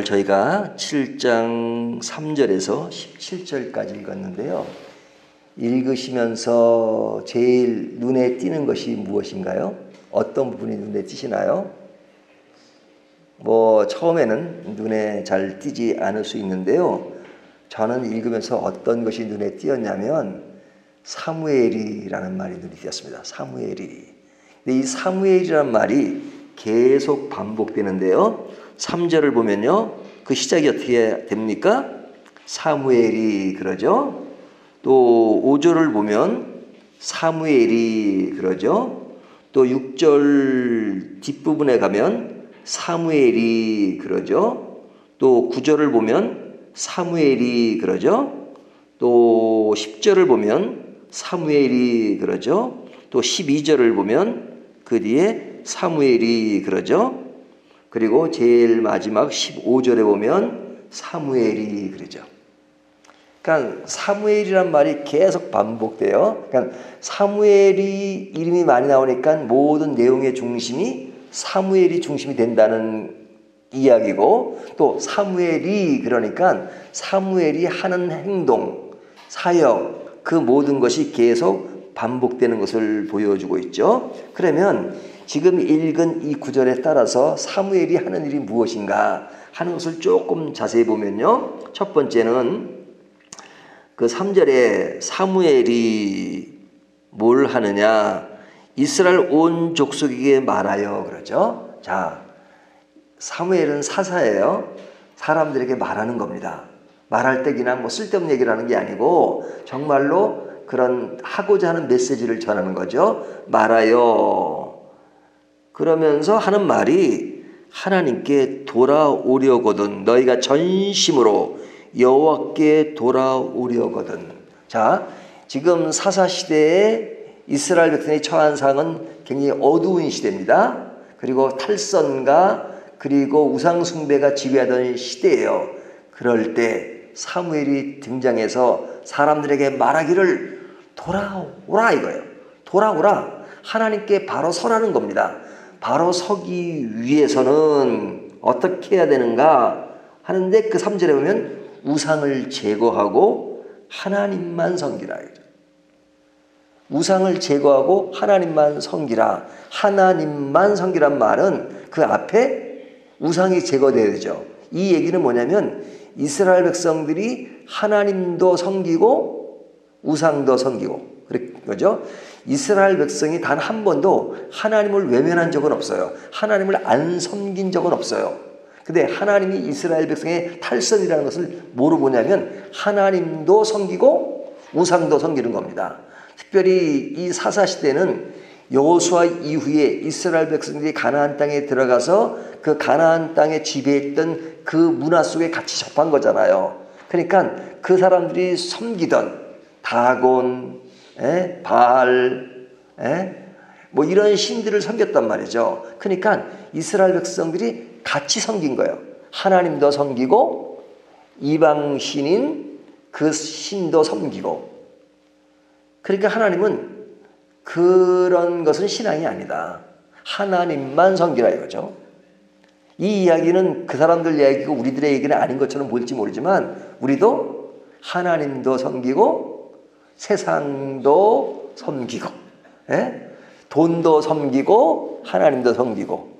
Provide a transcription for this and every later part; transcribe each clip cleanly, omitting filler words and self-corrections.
오늘 저희가 7장 3절에서 17절까지 읽었는데요. 읽으시면서 제일 눈에 띄는 것이 무엇인가요? 어떤 부분이 눈에 띄시나요? 처음에는 눈에 잘 띄지 않을 수 있는데요. 저는 읽으면서 어떤 것이 눈에 띄었냐면 사무엘이라는 말이 눈에 띄었습니다. 사무엘이. 근데 이 사무엘이라는 말이 계속 반복되는데요. 3절을 보면요. 그 시작이 어떻게 됩니까? 사무엘이 그러죠. 또 5절을 보면 사무엘이 그러죠. 또 6절 뒷부분에 가면 사무엘이 그러죠. 또 9절을 보면 사무엘이 그러죠. 또 10절을 보면 사무엘이 그러죠. 또 12절을 보면 그 뒤에 사무엘이 그러죠. 그리고 제일 마지막 15절에 보면 사무엘이 그러죠. 그러니까 사무엘이란 말이 계속 반복돼요. 그러니까 사무엘이 이름이 많이 나오니까 모든 내용의 중심이 사무엘이 중심이 된다는 이야기고, 또 사무엘이 그러니까 사무엘이 하는 행동, 사역, 그 모든 것이 계속 반복되는 것을 보여주고 있죠. 그러면 지금 읽은 이 구절에 따라서 사무엘이 하는 일이 무엇인가 하는 것을 조금 자세히 보면요. 첫 번째는 그 3절에 사무엘이 뭘 하느냐, 이스라엘 온 족속에게 말하여 그러죠. 자, 사무엘은 사사예요. 사람들에게 말하는 겁니다. 말할 때 그냥 쓸데없는 얘기를 하는 게 아니고 정말로 그런 하고자 하는 메시지를 전하는 거죠. 말하여. 그러면서 하는 말이 하나님께 돌아오려거든, 너희가 전심으로 여호와께 돌아오려거든. 자, 지금 사사시대에 이스라엘 백성이 처한 상은 굉장히 어두운 시대입니다. 그리고 탈선과 그리고 우상숭배가 지배하던 시대예요. 그럴 때 사무엘이 등장해서 사람들에게 말하기를 돌아오라 이거예요. 돌아오라. 하나님께 바로 서라는 겁니다. 바로 서기 위해서는 어떻게 해야 되는가 하는데 그 3절에 보면 우상을 제거하고 하나님만 섬기라. 우상을 제거하고 하나님만 섬기라. 하나님만 섬기란 말은 그 앞에 우상이 제거되어야 되죠. 이 얘기는 뭐냐면 이스라엘 백성들이 하나님도 섬기고 우상도 섬기고 그죠? 이스라엘 백성이 단 한 번도 하나님을 외면한 적은 없어요. 하나님을 안 섬긴 적은 없어요. 근데 하나님이 이스라엘 백성의 탈선이라는 것을 뭐로 보냐면 하나님도 섬기고 우상도 섬기는 겁니다. 특별히 이 사사시대는 여호수아 이후에 이스라엘 백성들이 가나안 땅에 들어가서 그 가나안 땅에 지배했던 그 문화 속에 같이 접한 거잖아요. 그러니까 그 사람들이 섬기던 다곤, 바알, 이런 신들을 섬겼단 말이죠. 그러니까 이스라엘 백성들이 같이 섬긴 거예요. 하나님도 섬기고 이방 신인 그 신도 섬기고. 그러니까 하나님은 그런 것은 신앙이 아니다. 하나님만 섬기라 이거죠. 이 이야기는 그 사람들 이야기고 우리들의 얘기는 아닌 것처럼 보일지 모르지만 우리도 하나님도 섬기고 세상도 섬기고 돈도 섬기고 하나님도 섬기고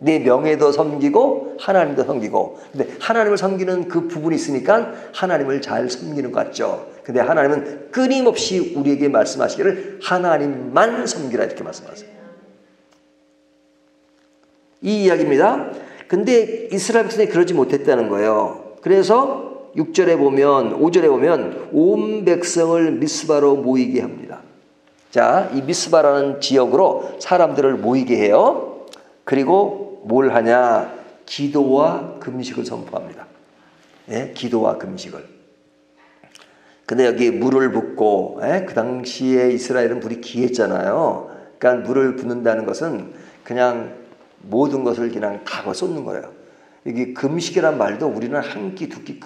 내 명예도 섬기고 하나님도 섬기고. 근데 하나님을 섬기는 그 부분이 있으니까 하나님을 잘 섬기는 것 같죠. 근데 하나님은 끊임없이 우리에게 말씀하시기를 하나님만 섬기라 이렇게 말씀하세요. 이 이야기입니다. 근데 이스라엘 백성이 그러지 못했다는 거예요. 그래서 6절에 보면 5절에 보면 온 백성을 미스바로 모이게 합니다. 자, 이 미스바라는 지역으로 사람들을 모이게 해요. 그리고 뭘 하냐? 기도와 금식을 선포합니다. 기도와 금식을. 근데 여기 물을 붓고, 그 당시에 이스라엘은 물이 귀했잖아요. 그러니까 물을 붓는다는 것은 그냥 모든 것을 그냥 다 쏟는 거예요. 여기 금식이란 말도 우리는 한 끼, 두 끼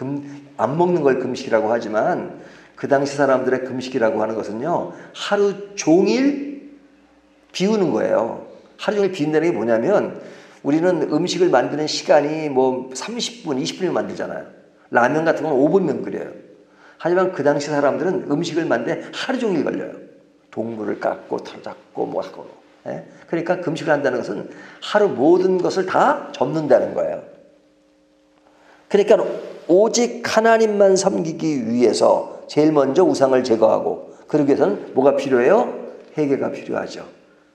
안 먹는 걸 금식이라고 하지만 그 당시 사람들의 금식이라고 하는 것은요, 하루 종일 비우는 거예요. 하루 종일 비운다는 게 뭐냐면 우리는 음식을 만드는 시간이 뭐 30분, 20분이면 만들잖아요. 라면 같은 건 5분이면 끓여요. 하지만 그 당시 사람들은 음식을 만드는데 하루 종일 걸려요. 동물을 깎고 털 잡고 뭐 하고. 예? 그러니까 금식을 한다는 것은 하루 모든 것을 다 접는다는 거예요. 그러니까 오직 하나님만 섬기기 위해서 제일 먼저 우상을 제거하고, 그러기 위해서는 뭐가 필요해요? 회개가 필요하죠.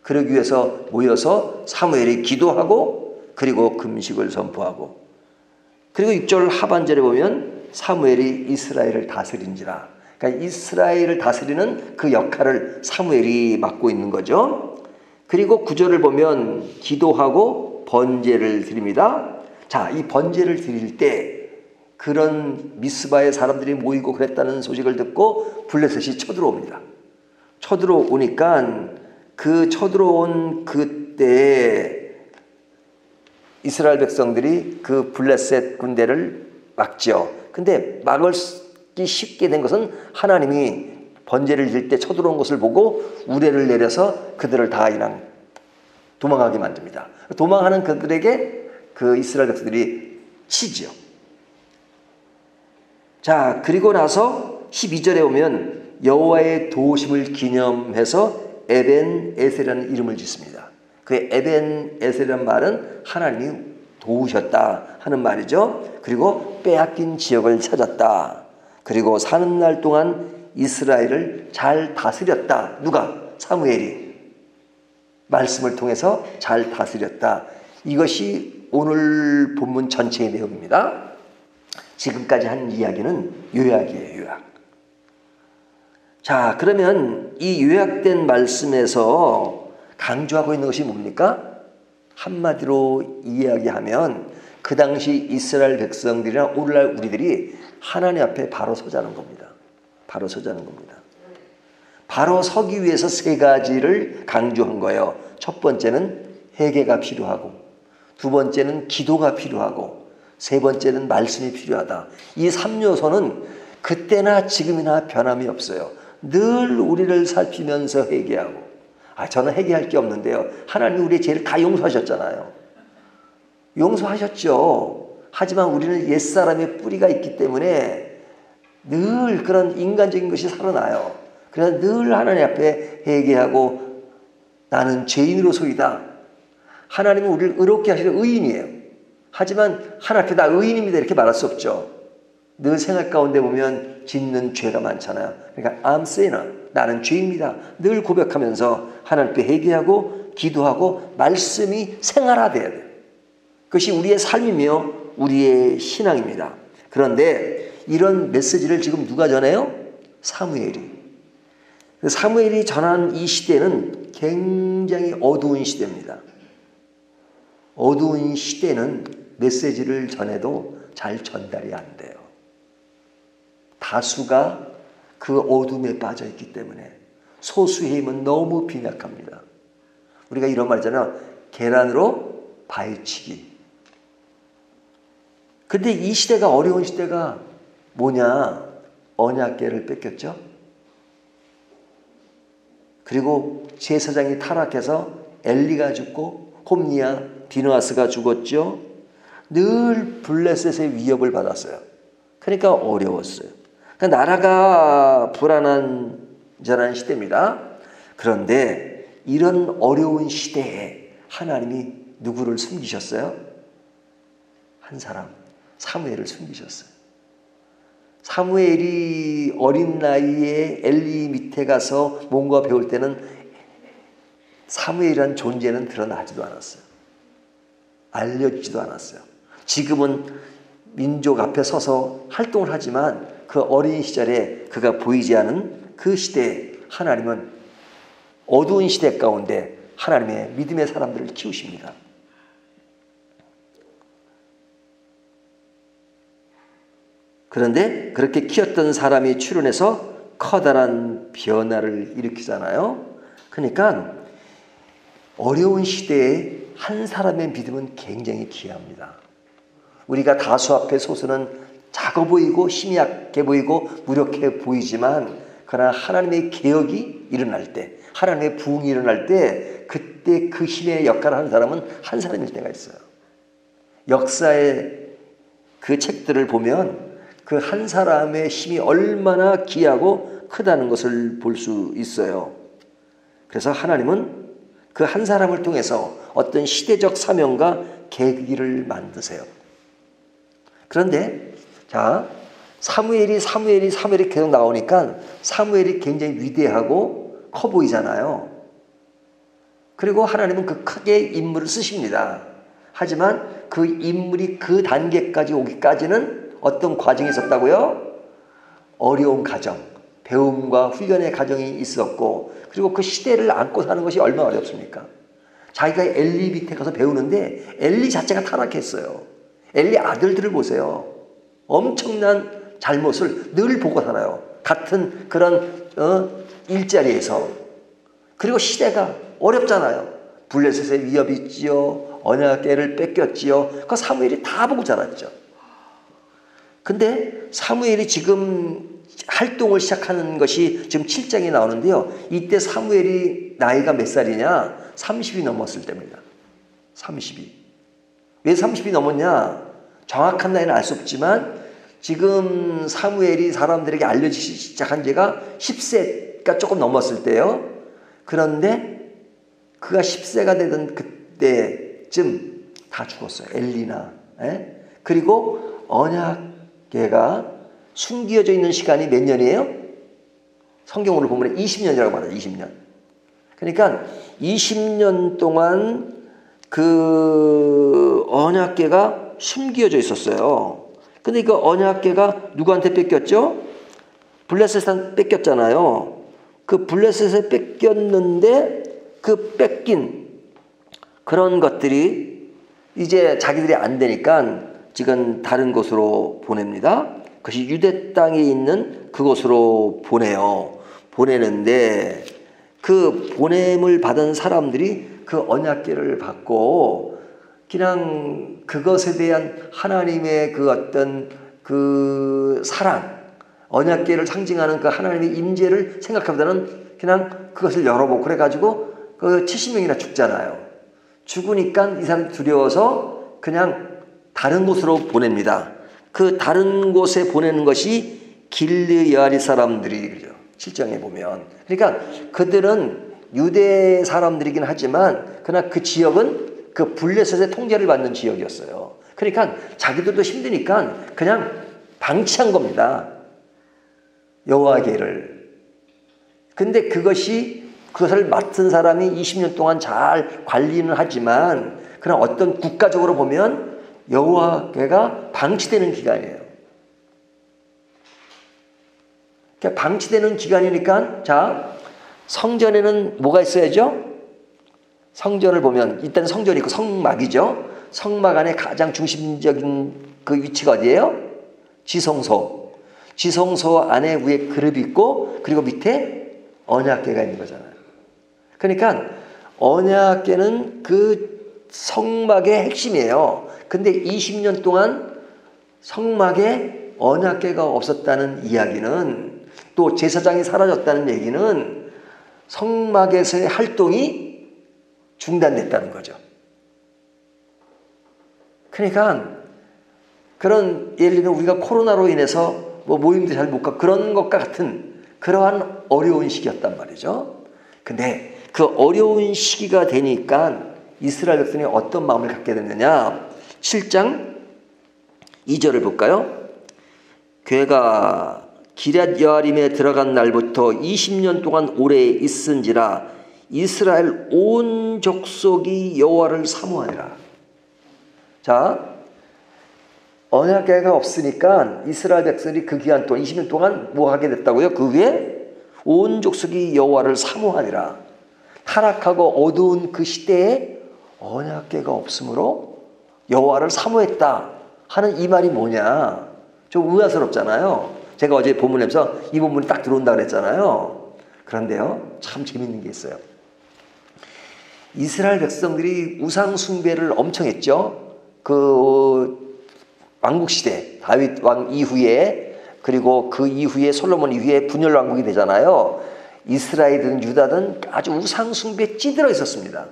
그러기 위해서 모여서 사무엘이 기도하고 그리고 금식을 선포하고, 그리고 6절 하반절에 보면 사무엘이 이스라엘을 다스린지라. 그러니까 이스라엘을 다스리는 그 역할을 사무엘이 맡고 있는 거죠. 그리고 9절을 보면 기도하고 번제를 드립니다. 자, 이 번제를 드릴 때 그런 미스바의 사람들이 모이고 그랬다는 소식을 듣고 블레셋이 쳐들어옵니다. 쳐들어오니까 그 쳐들어온 그때 이스라엘 백성들이 그 블레셋 군대를 막죠. 근데 막기 쉽게 된 것은 하나님이 번제를 드릴 때 쳐들어온 것을 보고 우레를 내려서 그들을 다 그냥 도망하게 만듭니다. 도망하는 그들에게 그 이스라엘 백성들이 치지요. 자, 그리고 나서 12절에 오면 여호와의 도우심을 기념해서 에벤 에셀이라는 이름을 짓습니다. 그 에벤 에셀이라는 말은 하나님이 도우셨다 하는 말이죠. 그리고 빼앗긴 지역을 찾았다. 그리고 사는 날 동안 이스라엘을 잘 다스렸다. 누가? 사무엘이. 말씀을 통해서 잘 다스렸다. 이것이 오늘 본문 전체의 내용입니다. 지금까지 한 이야기는 요약이에요. 요약. 자, 그러면 이 요약된 말씀에서 강조하고 있는 것이 뭡니까? 한마디로 이야기하면 그 당시 이스라엘 백성들이나 오늘날 우리들이 하나님 앞에 바로 서자는 겁니다. 바로 서자는 겁니다. 바로 서기 위해서 세 가지를 강조한 거예요. 첫 번째는 회개가 필요하고, 두 번째는 기도가 필요하고, 세 번째는 말씀이 필요하다. 이 3요소는 그때나 지금이나 변함이 없어요. 늘 우리를 살피면서 회개하고. 저는 회개할 게 없는데요. 하나님이 우리의 죄를 다 용서하셨잖아요. 용서하셨죠. 하지만 우리는 옛사람의 뿌리가 있기 때문에 늘 그런 인간적인 것이 살아나요. 그래서 늘 하나님 앞에 회개하고 나는 죄인으로소이다. 하나님은 우리를 의롭게 하시는 의인이에요. 하지만 하나님 앞에 나 의인입니다 이렇게 말할 수 없죠. 늘 생활 가운데 보면 짓는 죄가 많잖아요. 그러니까 I'm sinner. 나는 죄입니다. 늘 고백하면서 하나님 앞에 회개하고 기도하고 말씀이 생활화돼야 돼요. 그것이 우리의 삶이며 우리의 신앙입니다. 그런데 이런 메시지를 지금 누가 전해요? 사무엘이. 사무엘이 전한 이 시대는 굉장히 어두운 시대입니다. 어두운 시대는 메시지를 전해도 잘 전달이 안 돼요. 다수가 그 어둠에 빠져 있기 때문에 소수의 힘은 너무 빈약합니다. 우리가 이런 말 있잖아요. 계란으로 바위치기. 근데 이 시대가 어려운 시대가 뭐냐? 언약궤를 뺏겼죠. 그리고 제사장이 타락해서 엘리가 죽고 홈니와 비느하스가 죽었죠. 늘 블레셋의 위협을 받았어요. 그러니까 어려웠어요. 그러니까 나라가 불안한 시대입니다. 그런데 이런 어려운 시대에 하나님이 누구를 숨기셨어요? 한 사람, 사무엘을 숨기셨어요. 사무엘이 어린 나이에 엘리 밑에 가서 뭔가 배울 때는 사무엘이라는 존재는 드러나지도 않았어요. 알려지지도 않았어요. 지금은 민족 앞에 서서 활동을 하지만 그 어린 시절에 그가 보이지 않은 그 시대에 하나님은 어두운 시대 가운데 하나님의 믿음의 사람들을 키우십니다. 그런데 그렇게 키웠던 사람이 출현해서 커다란 변화를 일으키잖아요. 그러니까 어려운 시대에 한 사람의 믿음은 굉장히 귀합니다. 우리가 다수 앞에 서서는 작아 보이고 힘이 약해 보이고 무력해 보이지만 그러나 하나님의 개혁이 일어날 때, 하나님의 부흥이 일어날 때, 그때 그 힘의 역할을 하는 사람은 한 사람일 때가 있어요. 역사의 그 책들을 보면 그 한 사람의 힘이 얼마나 귀하고 크다는 것을 볼 수 있어요. 그래서 하나님은 그 한 사람을 통해서 어떤 시대적 사명과 계기를 만드세요. 그런데 자, 사무엘이 계속 나오니까 사무엘이 굉장히 위대하고 커 보이잖아요. 그리고 하나님은 그 크게 인물을 쓰십니다. 하지만 그 인물이 그 단계까지 오기까지는 어떤 과정이 있었다고요? 어려운 과정, 배움과 훈련의 과정이 있었고, 그리고 그 시대를 안고 사는 것이 얼마나 어렵습니까? 자기가 엘리 밑에 가서 배우는데 엘리 자체가 타락했어요. 엘리 아들들을 보세요. 엄청난 잘못을 늘 보고 살아요. 같은 그런 일자리에서. 그리고 시대가 어렵잖아요. 블레셋의 위협이 있지요. 언약궤를 뺏겼지요. 그 사무엘이 다 보고 자랐죠. 근데 사무엘이 지금 활동을 시작하는 것이 지금 7장에 나오는데요. 이때 사무엘이 나이가 몇 살이냐? 30이 넘었을 때입니다. 30이. 왜 30이 넘었냐? 정확한 나이는 알 수 없지만 지금 사무엘이 사람들에게 알려지기 시작한 지가 10세가 조금 넘었을 때요. 그런데 그가 10세가 되던 그때쯤 다 죽었어요. 엘리나. 그리고 언약궤가 숨겨져 있는 시간이 몇 년이에요? 성경으로 보면 20년이라고 말해요. 20년. 그러니까 20년 동안 그 언약궤가 숨겨져 있었어요. 근데 그 언약궤가 누구한테 뺏겼죠? 블레셋한테 뺏겼잖아요. 그 블레셋에 뺏겼는데 그 뺏긴 그런 것들이 이제 자기들이 안 되니까 지금 다른 곳으로 보냅니다. 그것이 유대 땅에 있는 그곳으로 보내요. 보내는데 그 보냄을 받은 사람들이 그 언약궤를 받고 그냥 그것에 대한 하나님의 그 어떤 그 사랑, 언약궤를 상징하는 그 하나님의 임재를 생각하보다는 그냥 그것을 열어보고 그래가지고 그 70명이나 죽잖아요. 죽으니까 이 사람 두려워서 그냥 다른 곳으로 보냅니다. 그 다른 곳에 보내는 것이 길르야리 사람들이 그죠. 7장에 보면. 그러니까 그들은 유대 사람들이긴 하지만 그러나 그 지역은 그 블레셋의 통제를 받는 지역이었어요. 그러니까 자기들도 힘드니까 그냥 방치한 겁니다. 여호와궤를. 근데 그것을 맡은 사람이 20년 동안 잘 관리는 하지만 그러나 어떤 국가적으로 보면 여호와궤가 방치되는 기간이에요. 그러니까 방치되는 기간이니까 자, 성전에는 뭐가 있어야죠? 성전을 보면 일단 성전이 있고 성막이죠. 성막 안에 가장 중심적인 그 위치가 어디예요? 지성소. 지성소 안에 위에 그룹이 있고 그리고 밑에 언약궤가 있는 거잖아요. 그러니까 언약궤는 그 성막의 핵심이에요. 근데 20년 동안 성막에 언약궤가 없었다는 이야기는 또 제사장이 사라졌다는 얘기는 성막에서의 활동이 중단됐다는 거죠. 그러니까 그런 예를 들면 우리가 코로나로 인해서 뭐 모임도 잘 못 가고 그런 것과 같은 그러한 어려운 시기였단 말이죠. 근데 그 어려운 시기가 되니까 이스라엘 백성이 어떤 마음을 갖게 됐느냐? 7장 2절을 볼까요? 괴가 기럇 여아림에 들어간 날부터 20년 동안 오래 있은지라 이스라엘 온 족속이 여호와를 사모하니라. 자, 언약궤가 없으니까 이스라엘 백성이 그 기간 동안 20년 동안 뭐 하게 됐다고요? 그 위에 온 족속이 여호와를 사모하니라. 타락하고 어두운 그 시대에 언약궤가 없으므로 여호와를 사모했다 하는 이 말이 뭐냐? 좀 의아스럽잖아요. 제가 어제 본문에서 이 본문이 딱 들어온다 그랬잖아요. 그런데요, 참 재밌는 게 있어요. 이스라엘 백성들이 우상 숭배를 엄청 했죠. 그 왕국 시대 다윗 왕 이후에 그리고 그 이후에 솔로몬 이후에 분열 왕국이 되잖아요. 이스라엘이든 유다든 아주 우상 숭배에 찌들어 있었습니다.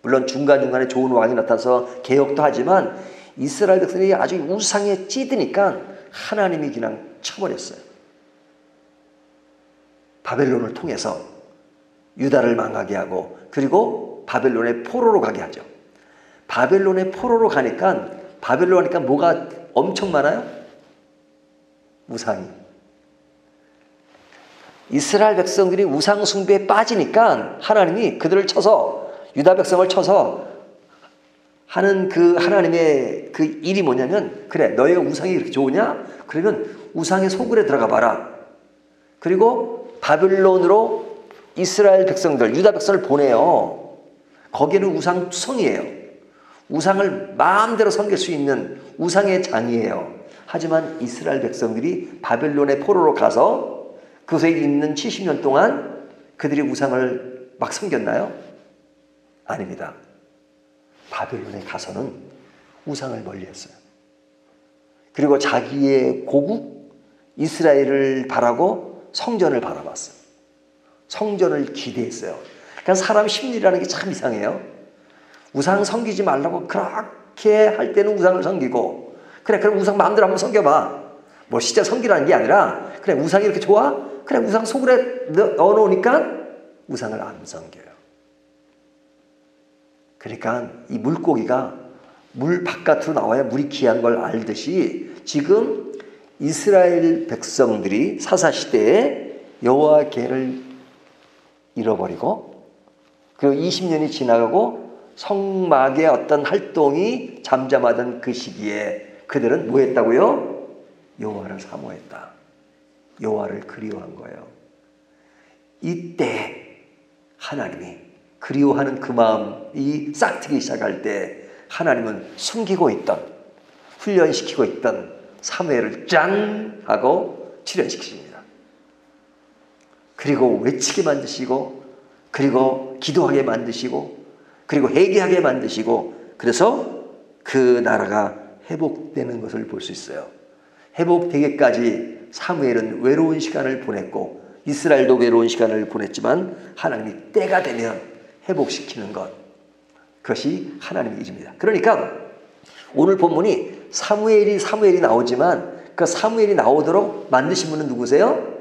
물론 중간중간에 좋은 왕이 나타나서 개혁도 하지만 이스라엘 백성이 아주 우상에 찌드니까 하나님이 그냥 쳐버렸어요. 바벨론을 통해서 유다를 망하게 하고 그리고 바벨론의 포로로 가게 하죠. 바벨론의 포로로 가니까 바벨론 하니까 뭐가 엄청 많아요? 우상이. 이스라엘 백성들이 우상 숭배에 빠지니까 하나님이 그들을 쳐서 유다 백성을 쳐서 하는 그 하나님의 그 일이 뭐냐면 그래 너희가 우상이 이렇게 좋으냐? 그러면 우상의 소굴에 들어가 봐라. 그리고 바벨론으로 이스라엘 백성들 유다 백성을 보내요. 거기는 우상 투성이에요. 우상을 마음대로 섬길 수 있는 우상의 장이에요. 하지만 이스라엘 백성들이 바벨론의 포로로 가서 그곳에 있는 70년 동안 그들이 우상을 막 섬겼나요? 아닙니다. 바벨론에 가서는 우상을 멀리했어요. 그리고 자기의 고국 이스라엘을 바라고 성전을 바라봤어요. 성전을 기대했어요. 그러니까 사람 심리라는 게 참 이상해요. 우상 섬기지 말라고 그렇게 할 때는 우상을 섬기고 그래 그럼 우상 마음대로 한번 섬겨봐. 뭐 진짜 섬기라는 게 아니라 그래 우상이 이렇게 좋아? 그래 우상 소굴에 넣어놓으니까 우상을 안 섬겨요. 그러니까 이 물고기가 물 바깥으로 나와야 물이 귀한 걸 알듯이 지금 이스라엘 백성들이 사사시대에 여호와 계를 잃어버리고 그리고 20년이 지나가고 성막의 어떤 활동이 잠잠하던 그 시기에 그들은 뭐 했다고요? 여호와를 사모했다. 여호와를 그리워한 거예요. 이때 하나님이 그리워하는 그 마음이 싹트기 시작할 때 하나님은 숨기고 있던 훈련시키고 있던 사무엘을 짠 하고 출현시키십니다. 그리고 외치게 만드시고 그리고 기도하게 만드시고 그리고 회개하게 만드시고 그래서 그 나라가 회복되는 것을 볼 수 있어요. 회복되기까지 사무엘은 외로운 시간을 보냈고 이스라엘도 외로운 시간을 보냈지만 하나님이 때가 되면 회복시키는 것 그것이 하나님의 일입니다. 그러니까 오늘 본문이 사무엘이 나오지만 그 사무엘이 나오도록 만드신 분은 누구세요?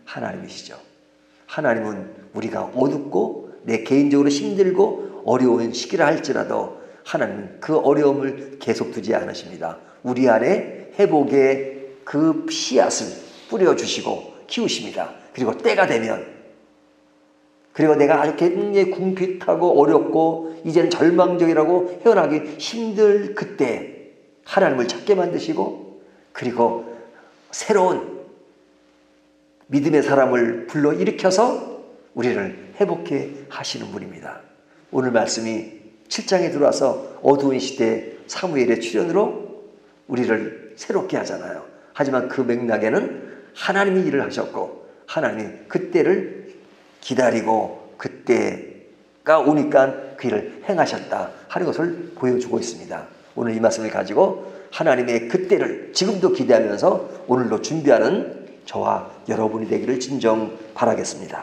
하나님이시죠. 하나님은 우리가 어둡고 내 개인적으로 힘들고 어려운 시기를 할지라도 하나님은 그 어려움을 계속 두지 않으십니다. 우리 안에 회복의 그 씨앗을 뿌려주시고 키우십니다. 그리고 때가 되면 그리고 내가 아주 굉장히 궁핍하고 어렵고 이제는 절망적이라고 헤어나기 힘들 그때 하나님을 찾게 만드시고 그리고 새로운 믿음의 사람을 불러일으켜서 우리를 회복해 하시는 분입니다. 오늘 말씀이 7장에 들어와서 어두운 시대 사무엘의 출현으로 우리를 새롭게 하잖아요. 하지만 그 맥락에는 하나님이 일을 하셨고 하나님이 그때를 기다리고 그때가 오니까 그 일을 행하셨다 하는 것을 보여주고 있습니다. 오늘 이 말씀을 가지고 하나님의 그때를 지금도 기대하면서 오늘로 준비하는 저와 여러분이 되기를 진정 바라겠습니다.